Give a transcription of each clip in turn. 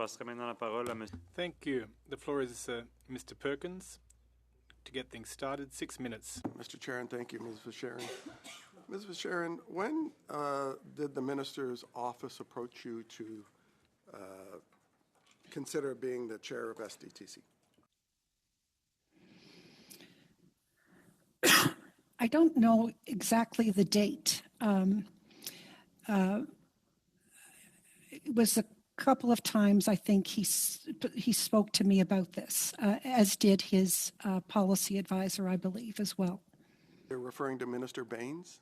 passerai maintenant la parole à monsieur. Thank you. The floor is Mr. Perkins. To get things started, 6 minutes. Mr. Chair, and thank you, Ms. Visharan. Ms. Visharan, when did the minister's office approach you to consider being the chair of SDTC? I don't know exactly the date. It was a couple of times, I think, he spoke to me about this, as did his policy advisor, I believe, as well. You're referring to Minister Baines?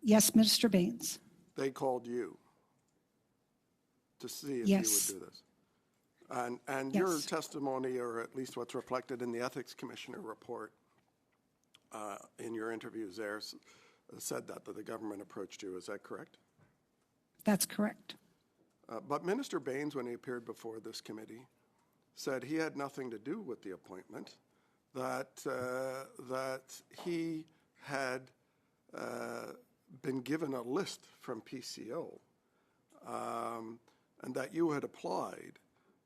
Yes, Minister Baines. They called you to see if Yes. you would do this. And Yes. your testimony, or at least what's reflected in the Ethics Commissioner report, in your interviews there, said that the government approached you. Is that correct? That's correct. But Minister Baines, when he appeared before this committee, said he had nothing to do with the appointment, that he had been given a list from PCO, and that you had applied.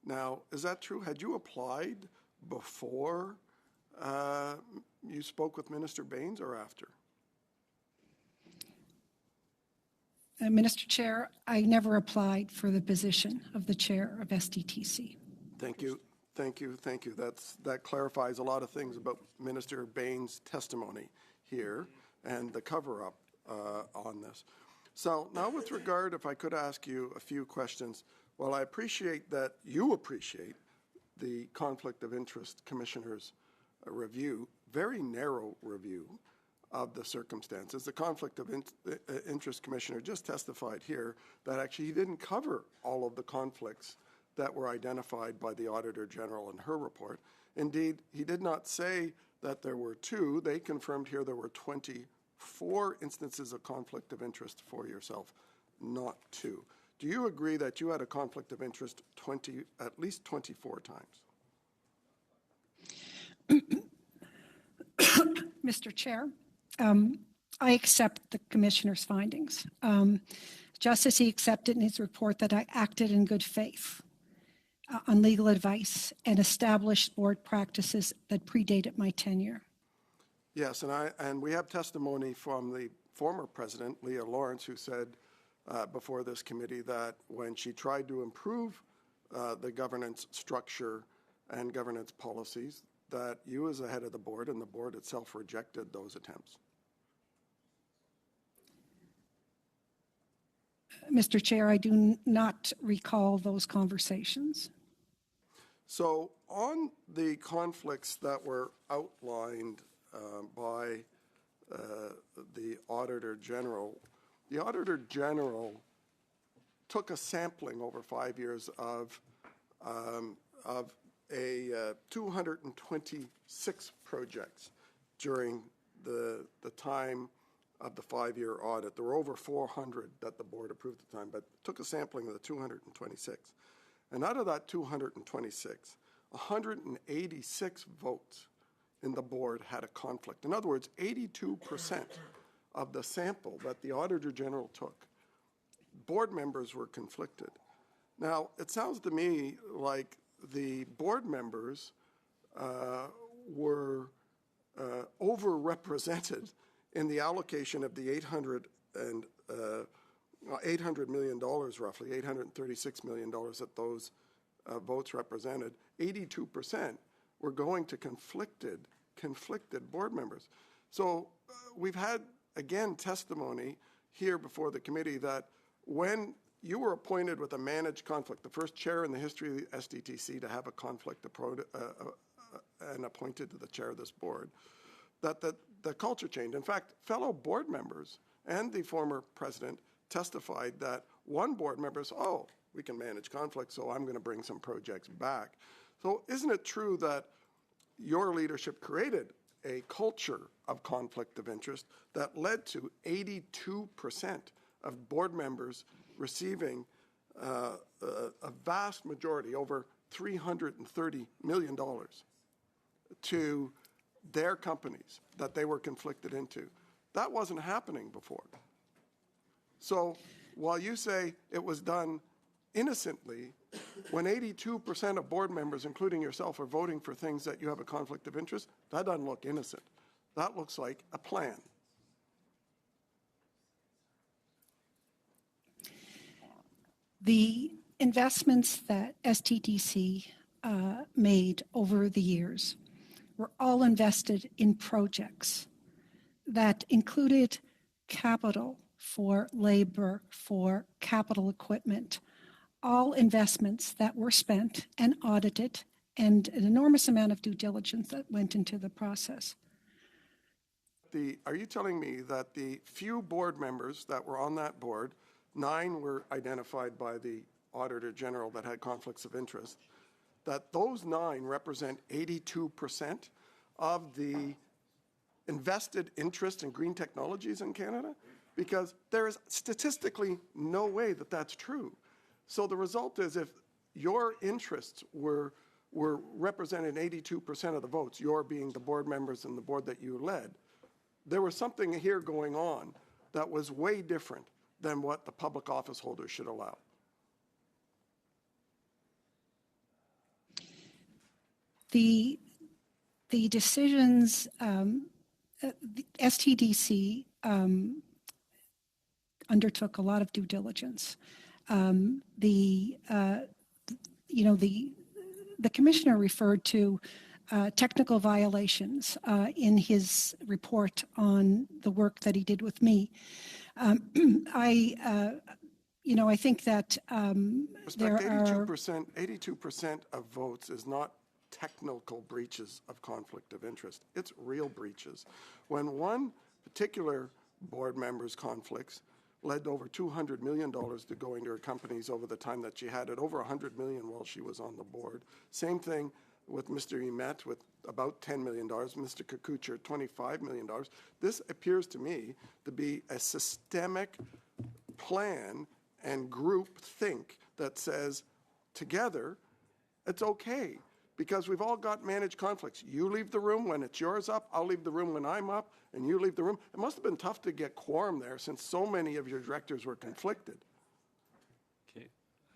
Now, is that true? Had you applied before you spoke with Minister Baines or after? Mr. Chair, I never applied for the position of the chair of SDTC. Thank you. Thank you. Thank you. That clarifies a lot of things about Minister Baines' testimony here and the cover-up on this. So now with regard, if I could ask you a few questions. Well, I appreciate that you appreciate the Conflict of Interest Commissioner's review, very narrow review of the circumstances. The Conflict of Interest Commissioner just testified here that actually he didn't cover all of the conflicts that were identified by the Auditor General in her report. Indeed, he did not say that there were two. They confirmed here there were 24 instances of conflict of interest for yourself, not two. Do you agree that you had a conflict of interest at least 24 times? Mr. Chair, I accept the Commissioner's findings. Just as he accepted in his report that I acted in good faith on legal advice and established board practices that predated my tenure. Yes, and we have testimony from the former president, Leah Lawrence, who said before this committee that when she tried to improve the governance structure and governance policies, that you as the head of the board and the board itself rejected those attempts. Mr. Chair, I do not recall those conversations. So on the conflicts that were outlined by the Auditor General, the Auditor General took a sampling over 5 years of 226 projects during the time of the 5-year audit. There were over 400 that the board approved at the time, but took a sampling of the 226. And out of that 226, 186 votes in the board had a conflict. In other words, 82% of the sample that the Auditor General took, board members were conflicted. Now, it sounds to me like the board members were overrepresented in the allocation of the $800 million, roughly $836 million that those votes represented. 82% were going to conflicted board members. So we've had, again, testimony here before the committee that when you were appointed with a managed conflict, the first chair in the history of the SDTC to have a conflict and appointed to the chair of this board, that the culture changed. In fact, fellow board members and the former president testified that one board member said, oh, we can manage conflict, so I'm going to bring some projects back. So isn't it true that your leadership created a culture of conflict of interest that led to 82% of board members receiving a vast majority, over $330 million, to their companies that they were conflicted into? That wasn't happening before. So while you say it was done innocently, when 82% of board members, including yourself, are voting for things that you have a conflict of interest, that doesn't look innocent. That looks like a plan. The investments that STDC made over the years were all invested in projects that included capital for labor, for capital equipment, all investments that were spent and audited, and an enormous amount of due diligence that went into the process. Are you telling me that the few board members that were on that board, 9 were identified by the Auditor General that had conflicts of interest, that those 9 represent 82% of the invested interest in green technologies in Canada? Because there is statistically no way that that's true. So the result is, if your interests were represented 82% of the votes, your being the board members and the board that you led, there was something here going on that was way different than what the public office holders should allow. The decisions, the STDC undertook a lot of due diligence. The commissioner referred to technical violations in his report on the work that he did with me. I think that there are 82% of votes is not technical breaches of conflict of interest. It's real breaches. When one particular board member's conflicts led to over $200 million to go into her companies over the time that she had it, over $100 million while she was on the board. Same thing with Mr. Emet with about $10 million, Mr. Kakucher, $25 million. This appears to me to be a systemic plan and group think that says, together, it's okay, because we've all got managed conflicts. You leave the room when it's yours up, I'll leave the room when I'm up, and you leave the room. It must have been tough to get quorum there since so many of your directors were conflicted. Okay.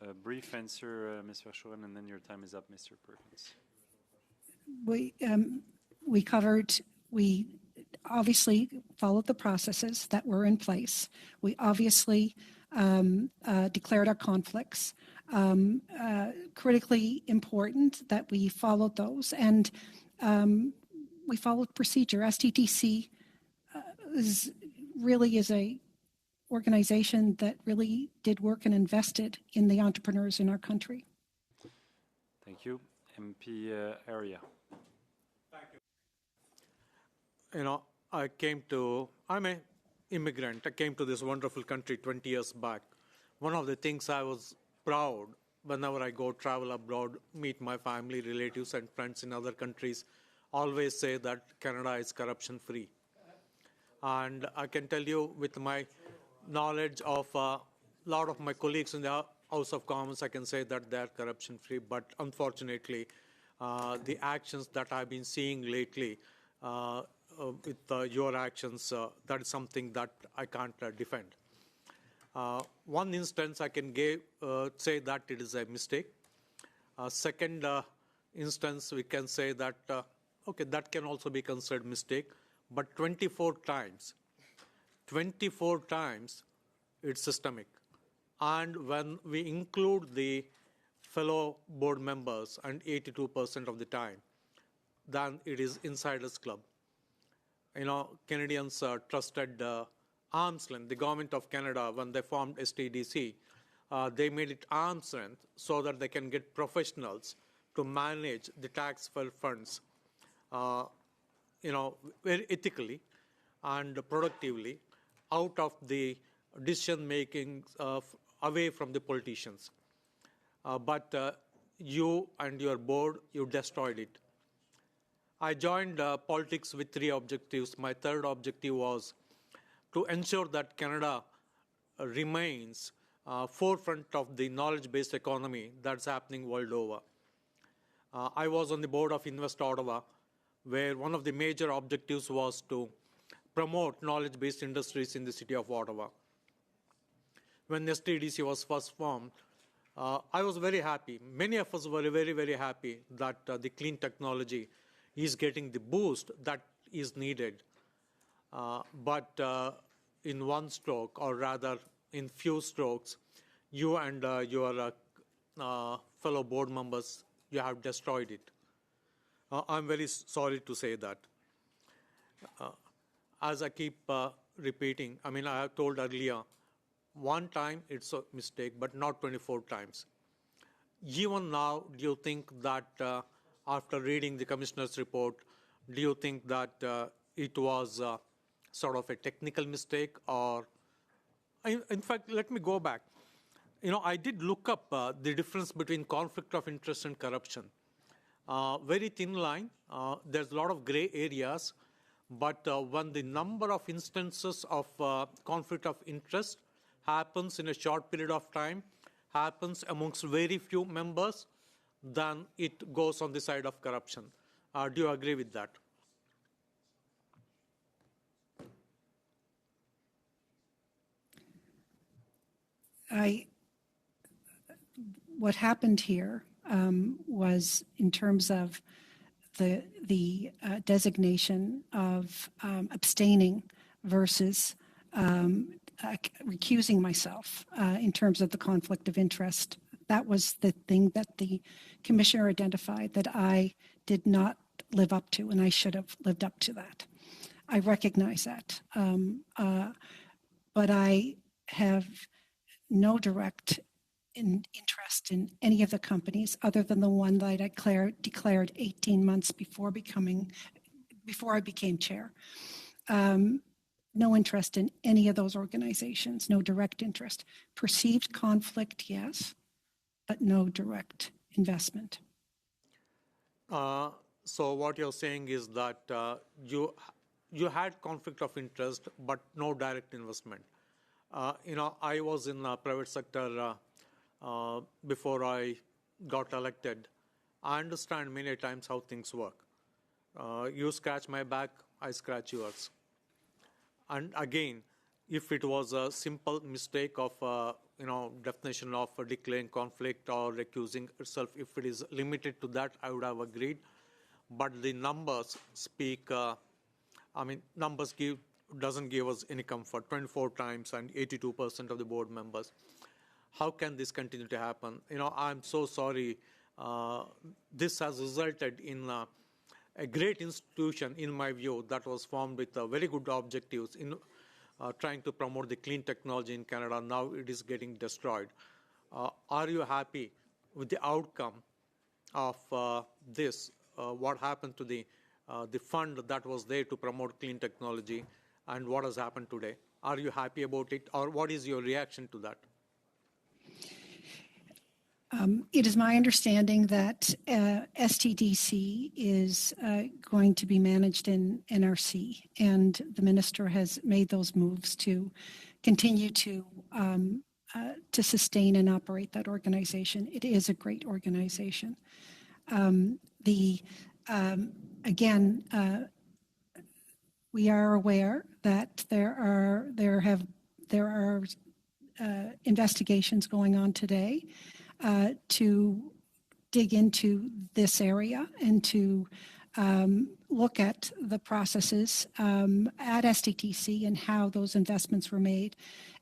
A brief answer, Ms. Verschoren, and then your time is up, Mr. Perkins. We obviously followed the processes that were in place. We obviously declared our conflicts. Critically important that we followed those, and we followed procedure. STDC is a organization that really did work and invested in the entrepreneurs in our country. Thank you. MP Area. Thank you. I'm an immigrant. I came to this wonderful country 20 years back. One of the things I was proud whenever I go travel abroad, meet my family, relatives, and friends in other countries, always say that Canada is corruption-free. And I can tell you, with my knowledge of a lot of my colleagues in the House of Commons, I can say that they are corruption-free. But unfortunately, the actions that I've been seeing lately with your actions, that is something that I can't defend. One instance I can say that it is a mistake. Second instance, we can say that, okay, that can also be considered mistake, but 24 times, it's systemic. And when we include the fellow board members, and 82% of the time, then it is insiders club. Canadians trusted arm's length. The government of Canada, when they formed STDC, they made it arm's length so that they can get professionals to manage the tax funds, very ethically and productively, out of the decision making away from the politicians. But you and your board, you destroyed it. I joined politics with 3 objectives. My third objective was to ensure that Canada remains forefront of the knowledge-based economy that's happening world over. I was on the board of Invest Ottawa, where one of the major objectives was to promote knowledge-based industries in the city of Ottawa. When STDC was first formed, I was very happy. Many of us were very, very happy that the clean technology is getting the boost that is needed. But in one stroke, or rather in few strokes, you and your fellow board members, you have destroyed it. I'm very sorry to say that. As I keep repeating, I mean, I have told earlier, one time it's a mistake, but not 24 times. Even now, do you think that after reading the commissioner's report, do you think that it was sort of a technical mistake, or in fact, let me go back. I did look up the difference between conflict of interest and corruption. Very thin line. There's a lot of gray areas, but when the number of instances of conflict of interest happens in a short period of time, happens amongst very few members, then it goes on the side of corruption. Do you agree with that? What happened here was, in terms of the designation of abstaining versus recusing myself in terms of the conflict of interest. That was the thing that the commissioner identified that I did not live up to, and I should have lived up to that. I recognize that. But I have no direct interest in any of the companies other than the one that I declared 18 months before I became chair. No interest in any of those organizations, no direct interest. Perceived conflict, yes, but no direct investment. So what you're saying is that you had conflict of interest, but no direct investment. I was in the private sector before I got elected. I understand many times how things work. You scratch my back, I scratch yours. And again, if it was a simple mistake of definition of declaring conflict or recusing itself, if it is limited to that, I would have agreed. But the numbers speak. Numbers doesn't give us any comfort. 24 times and 82% of the board members. How can this continue to happen? I'm so sorry. This has resulted in a great institution, in my view, that was formed with very good objectives in trying to promote the clean technology in Canada. Now it is getting destroyed. Are you happy with the outcome of this? What happened to the fund that was there to promote clean technology, and what has happened today? Are you happy about it, or what is your reaction to that? It is my understanding that STDC is going to be managed in NRC, and the minister has made those moves to continue to sustain and operate that organization. It is a great organization. We are aware that there are investigations going on today to dig into this area and to look at the processes at STTC and how those investments were made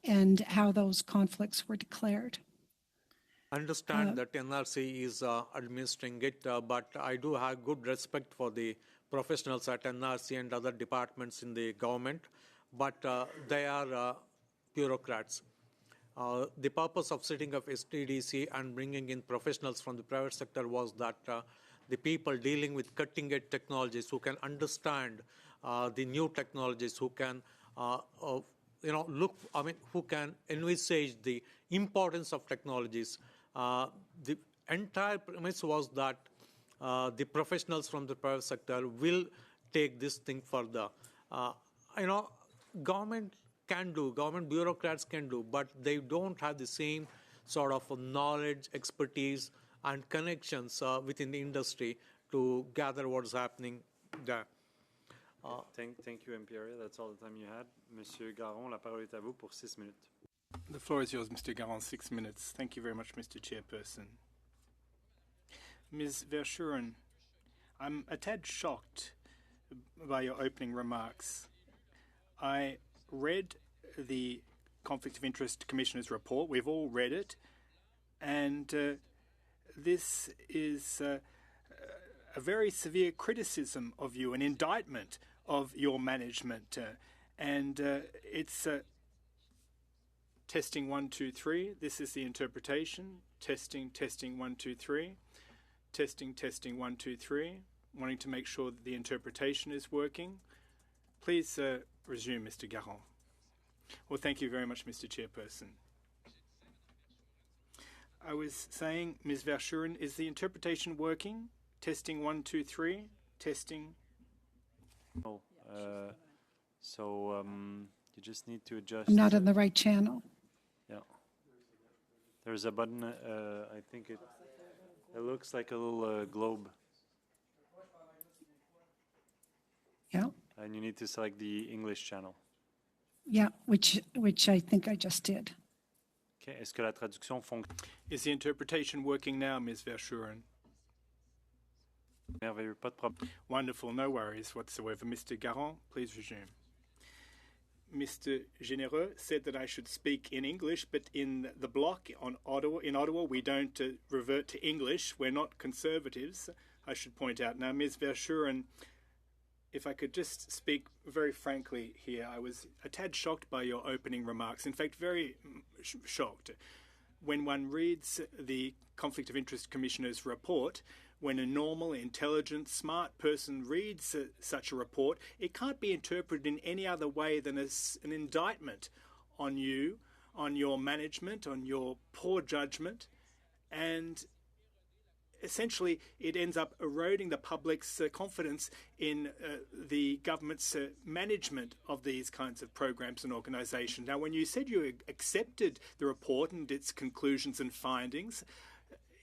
and how those conflicts were declared. I understand that NRC is administering it, but I do have good respect for the professionals at NRC and other departments in the government, but they are bureaucrats. The purpose of setting up STDC and bringing in professionals from the private sector was that the people dealing with cutting-edge technologies, who can understand the new technologies, who can who can envisage the importance of technologies. The entire premise was that the professionals from the private sector will take this thing further. Government bureaucrats can do, but they don't have the same sort of knowledge, expertise, and connections within the industry to gather what's happening there. Thank you, MPRA. That's all the time you had. Monsieur Garon, la parole est à vous pour 6 minutes. The floor is yours, Mr. Garron, 6 minutes. Thank you very much, Mr. Chairperson. Ms. Verschuren, I'm a tad shocked by your opening remarks. I read the Conflict of Interest Commissioner's report. We've all read it. And this is a very severe criticism of you, an indictment of your management. And it's testing 1, 2, 3. This is the interpretation. Testing, testing 1, 2, 3. Testing, testing 1, 2, 3. Wanting to make sure that the interpretation is working. Please resume, Mr. Garron. Well, thank you very much, Mr. Chairperson. I was saying, Ms. Verschuren, is the interpretation working? Testing 1, 2, 3. Testing. Oh, you just need to adjust. I'm not on the right channel. Yeah. There's a button. I think it looks like a little globe. Yeah. And you need to select the English channel. Yeah, which I think I just did. Okay. Est-ce que la traduction fonctionne? Is the interpretation working now, Ms. Verschuren? Merveilleux, pas de problème. Wonderful, no worries whatsoever. Mr. Garron, please resume. Mr. Généreux said that I should speak in English, but in the bloc in Ottawa, we don't revert to English. We're not conservatives, I should point out. Now, Ms. Verschuren, if I could just speak very frankly here, I was a tad shocked by your opening remarks. In fact, very shocked. When one reads the Conflict of Interest Commissioner's report, when a normal, intelligent, smart person reads such a report, it can't be interpreted in any other way than as an indictment on you, on your management, on your poor judgment, and essentially it ends up eroding the public's confidence in the government's management of these kinds of programs and organisations. Now, when you said you accepted the report and its conclusions and findings,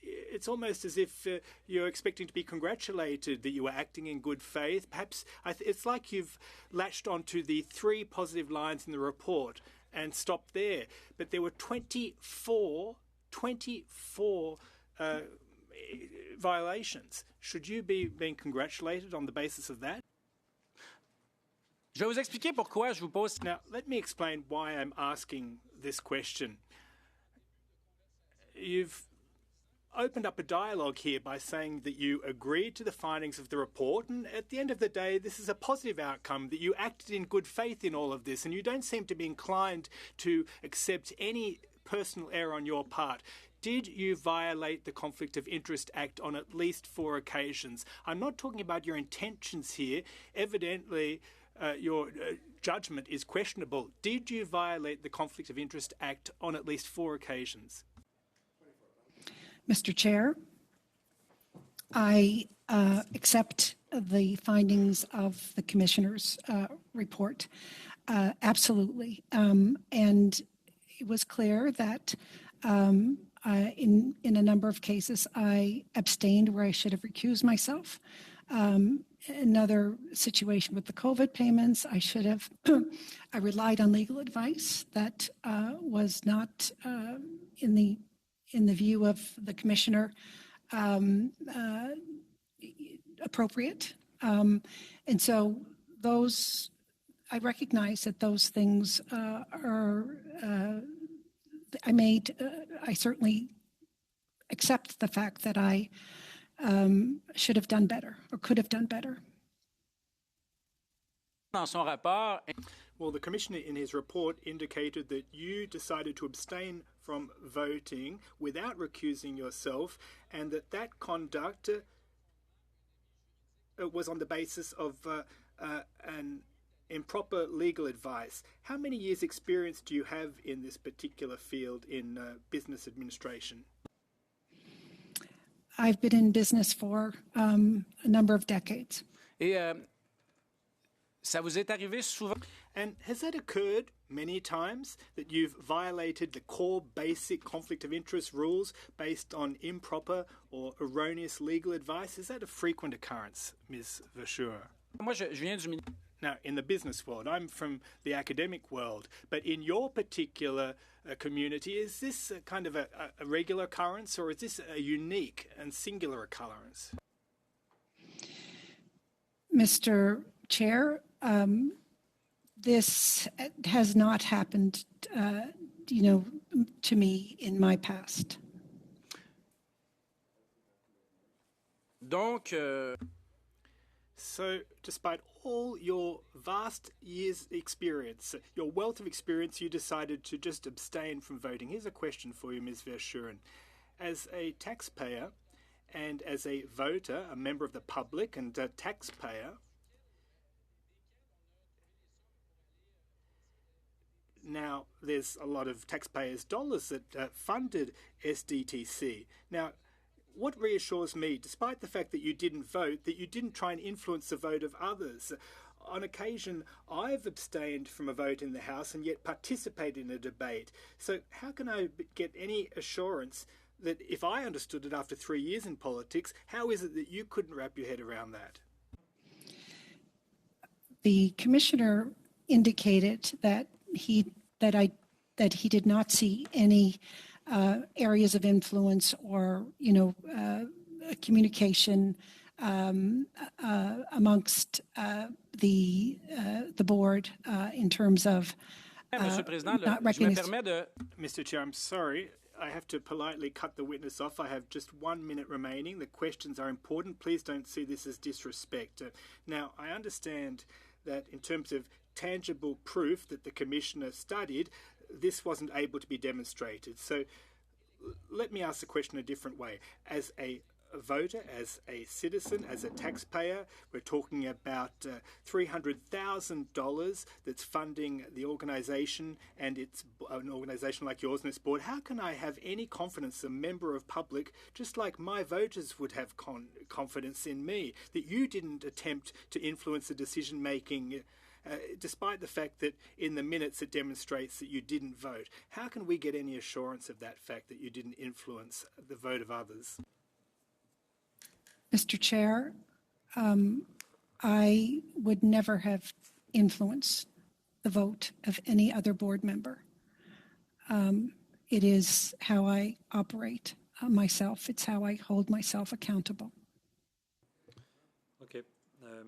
it's almost as if you're expecting to be congratulated that you were acting in good faith. Perhaps it's like you've latched onto the 3 positive lines in the report and stopped there. But there were 24 violations. Should you be being congratulated on the basis of that? Je vais vous expliquer pourquoi je vous pose. Now, let me explain why I'm asking this question. You've opened up a dialogue here by saying that you agreed to the findings of the report, and at the end of the day, this is a positive outcome, that you acted in good faith in all of this, and you don't seem to be inclined to accept any personal error on your part. Did you violate the Conflict of Interest Act on at least 4 occasions? I'm not talking about your intentions here. Evidently, your judgment is questionable. Did you violate the Conflict of Interest Act on at least 4 occasions? Mr. Chair, I accept the findings of the Commissioner's report. Absolutely. And it was clear that in a number of cases, I abstained where I should have recused myself. Another situation with the COVID payments, I should have, I relied on legal advice that was not in the view of the Commissioner appropriate. And so those, I recognize that those things I certainly accept the fact that I should have done better or could have done better. Dans son rapport. Well, the Commissioner in his report indicated that you decided to abstain from voting without recusing yourself, and that conduct was on the basis of an improper legal advice. How many years' experience do you have in this particular field in business administration? I've been in business for a number of decades. Et ça vous est arrivé souvent? And has that occurred many times, that you've violated the core basic conflict of interest rules based on improper or erroneous legal advice? Is that a frequent occurrence, Ms. Verschuren? Moi, je viens du ministère. Now, in the business world, I'm from the academic world, but in your particular community, is this a kind of a regular occurrence, or is this a unique and singular occurrence? Mr. Chair, this has not happened, to me in my past. Donc, So, despite all your vast years' experience, your wealth of experience, you decided to just abstain from voting. Here's a question for you, Ms. Verschuren. As a taxpayer and as a voter, a member of the public and a taxpayer, now there's a lot of taxpayers' dollars that funded SDTC. Now, what reassures me, despite the fact that you didn't vote, that you didn't try and influence the vote of others. On occasion, I've abstained from a vote in the House and yet participated in a debate. So how can I get any assurance that if I understood it after 3 years in politics, how is it that you couldn't wrap your head around that? The commissioner indicated that he did not see any areas of influence or, communication amongst the board in terms of Monsieur le Président, not je me recognized. permets de... Mr. Chair, I'm sorry. I have to politely cut the witness off. I have just 1 minute remaining. The questions are important. Please don't see this as disrespect. Now, I understand that in terms of tangible proof that the Commissioner studied, this wasn't able to be demonstrated. So let me ask the question a different way. As a voter, as a citizen, as a taxpayer, we're talking about $300,000 that's funding the organisation, and it's an organisation like yours and its board. How can I have any confidence, a member of public, just like my voters would have confidence in me, that you didn't attempt to influence the decision-making despite the fact that in the minutes it demonstrates that you didn't vote? How can we get any assurance of that fact, that you didn't influence the vote of others? Mr. Chair, I would never have influenced the vote of any other board member. It is how I operate myself. It's how I hold myself accountable. OK.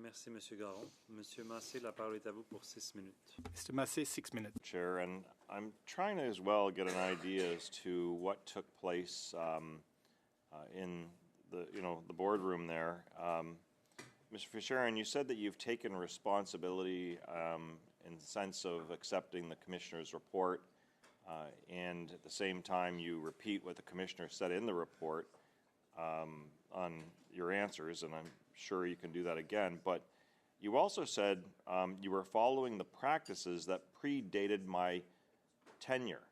Merci, Monsieur Garon. Monsieur Massé, la parole est à vous pour 6 minutes. Mr. Massé, 6 minutes. Chair, and I'm trying to as well get an idea as to what took place in the boardroom there. Mr. Verschuren, you said that you've taken responsibility in the sense of accepting the Commissioner's report, and at the same time you repeat what the Commissioner said in the report on your answers, and I'm sure you can do that again, but you also said you were following the practices that predated my tenure.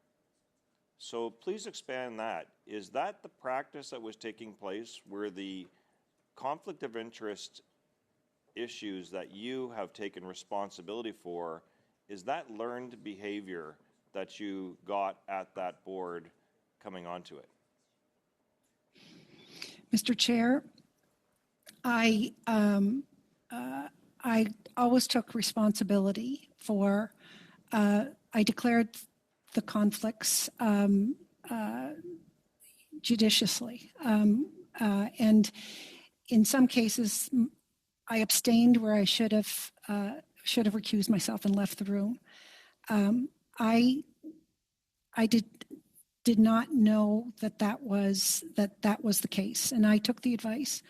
So please expand that. Is that the practice that was taking place? Were the conflict of interest issues that you have taken responsibility for, is that learned behavior that you got at that board coming onto it? Mr. Chair, I always took responsibility for, I declared the conflicts judiciously. And in some cases, I abstained where I should have recused myself and left the room. I did not know that was the case, and I took the advice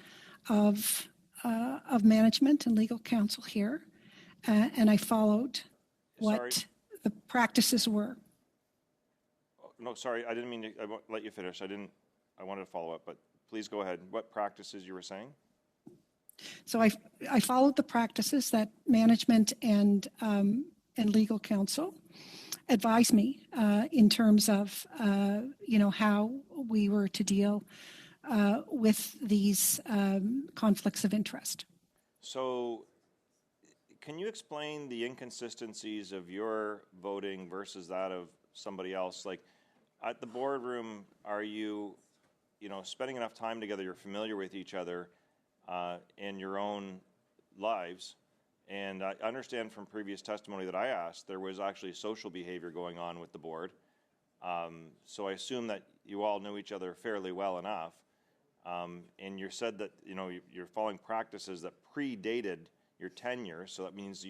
of management and legal counsel here, and I followed what the practices were. No, sorry, I didn't mean to. I won't let you finish. I wanted to follow up, but please go ahead. What practices you were saying? So I followed the practices that management and legal counsel advised me in terms of how we were to deal with these conflicts of interest. So can you explain the inconsistencies of your voting versus that of somebody else? Like at the boardroom, are you spending enough time together, you're familiar with each other in your own lives, And I understand from previous testimony that I asked, there was actually social behavior going on with the board. So I assume that you all knew each other fairly well enough. And you said that, you know, you're following practices that predated your tenure. So that means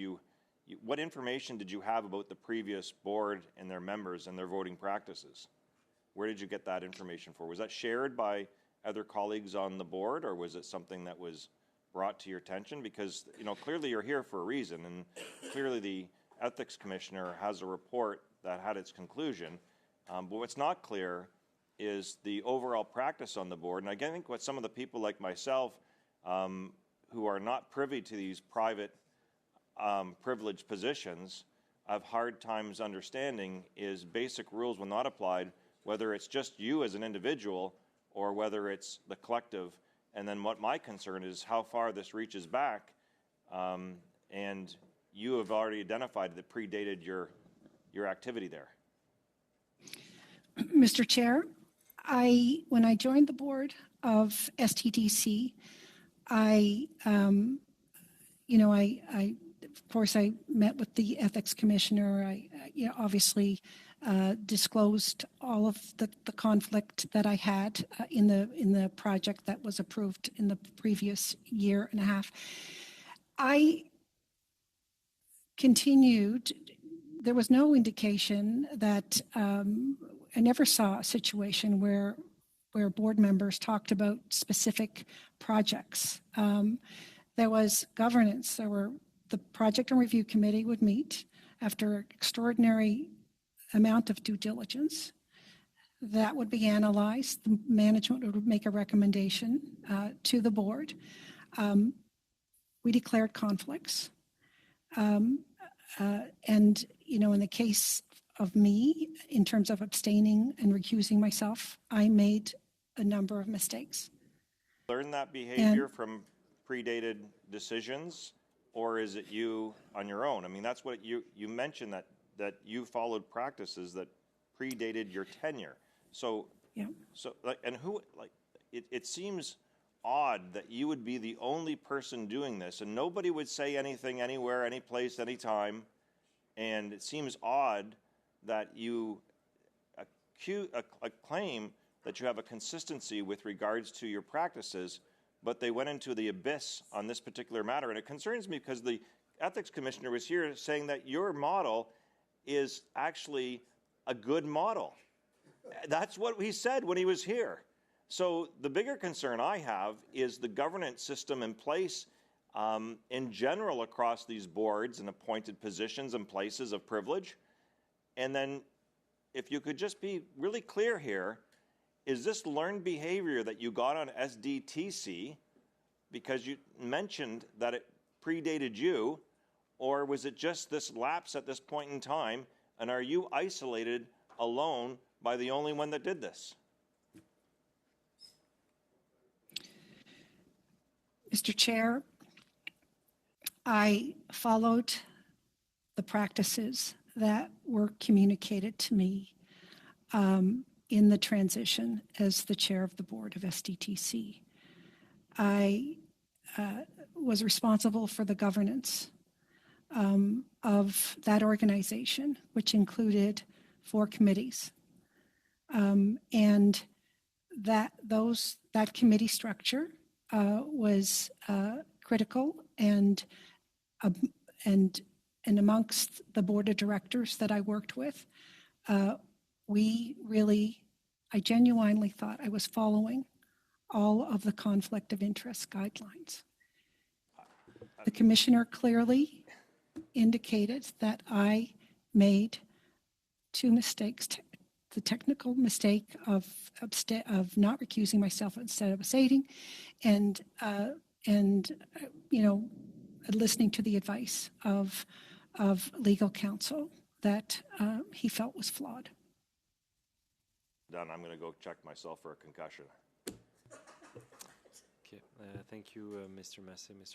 what information did you have about the previous board and their members and their voting practices? Where did you get that information for? Was that shared by other colleagues on the board, or was it something that was brought to your attention? Because, you know, clearly you're here for a reason, and clearly the ethics commissioner has a report that had its conclusion. But what's not clear is the overall practice on the board. And I think what some of the people like myself who are not privy to these private privileged positions have hard times understanding is basic rules when not applied, whether it's just you as an individual or whether it's the collective. And then what my concern is how far this reaches back. And you have already identified that predated your activity there. Mr. Chair, when I joined the board of STDC, of course, I met with the ethics commissioner. I obviously disclosed all of the conflict that I had in the project that was approved in the previous year and a half. I continued. There was no indication that I never saw a situation where board members talked about specific projects. There was governance. The project and review committee would meet after extraordinary amount of due diligence. That would be analyzed. The management would make a recommendation to the board. We declared conflicts. And, in the case of me, in terms of abstaining and recusing myself, I made a number of mistakes. Learn that behavior from predated decisions, or is it you on your own? I mean, that's what you mentioned, that you followed practices that predated your tenure. So, yeah. So, it seems odd that you would be the only person doing this, and nobody would say anything, anywhere, any place, anytime. And it seems odd that you claim that you have a consistency with regards to your practices, but they went into the abyss on this particular matter. And it concerns me because the ethics commissioner was here saying that your model is actually a good model. That's what he said when he was here. So the bigger concern I have is the governance system in place in general across these boards and appointed positions and places of privilege. And then if you could just be really clear here, is this learned behavior that you got on SDTC because you mentioned that it predated you, or was it just this lapse at this point in time, and are you isolated alone by the only one that did this? Mr. Chair, I followed the practices that were communicated to me in the transition as the chair of the board of SDTC. I was responsible for the governance of that organization, which included 4 committees. And that committee structure was critical, and amongst the board of directors that I worked with, I genuinely thought I was following all of the conflict of interest guidelines. The commissioner clearly indicated that I made 2 mistakes: the technical mistake of not recusing myself instead of abstaining, and listening to the advice of legal counsel that he felt was flawed. Done. I'm going to go check myself for a concussion. Okay. Thank you, Mr. Massey. Mr.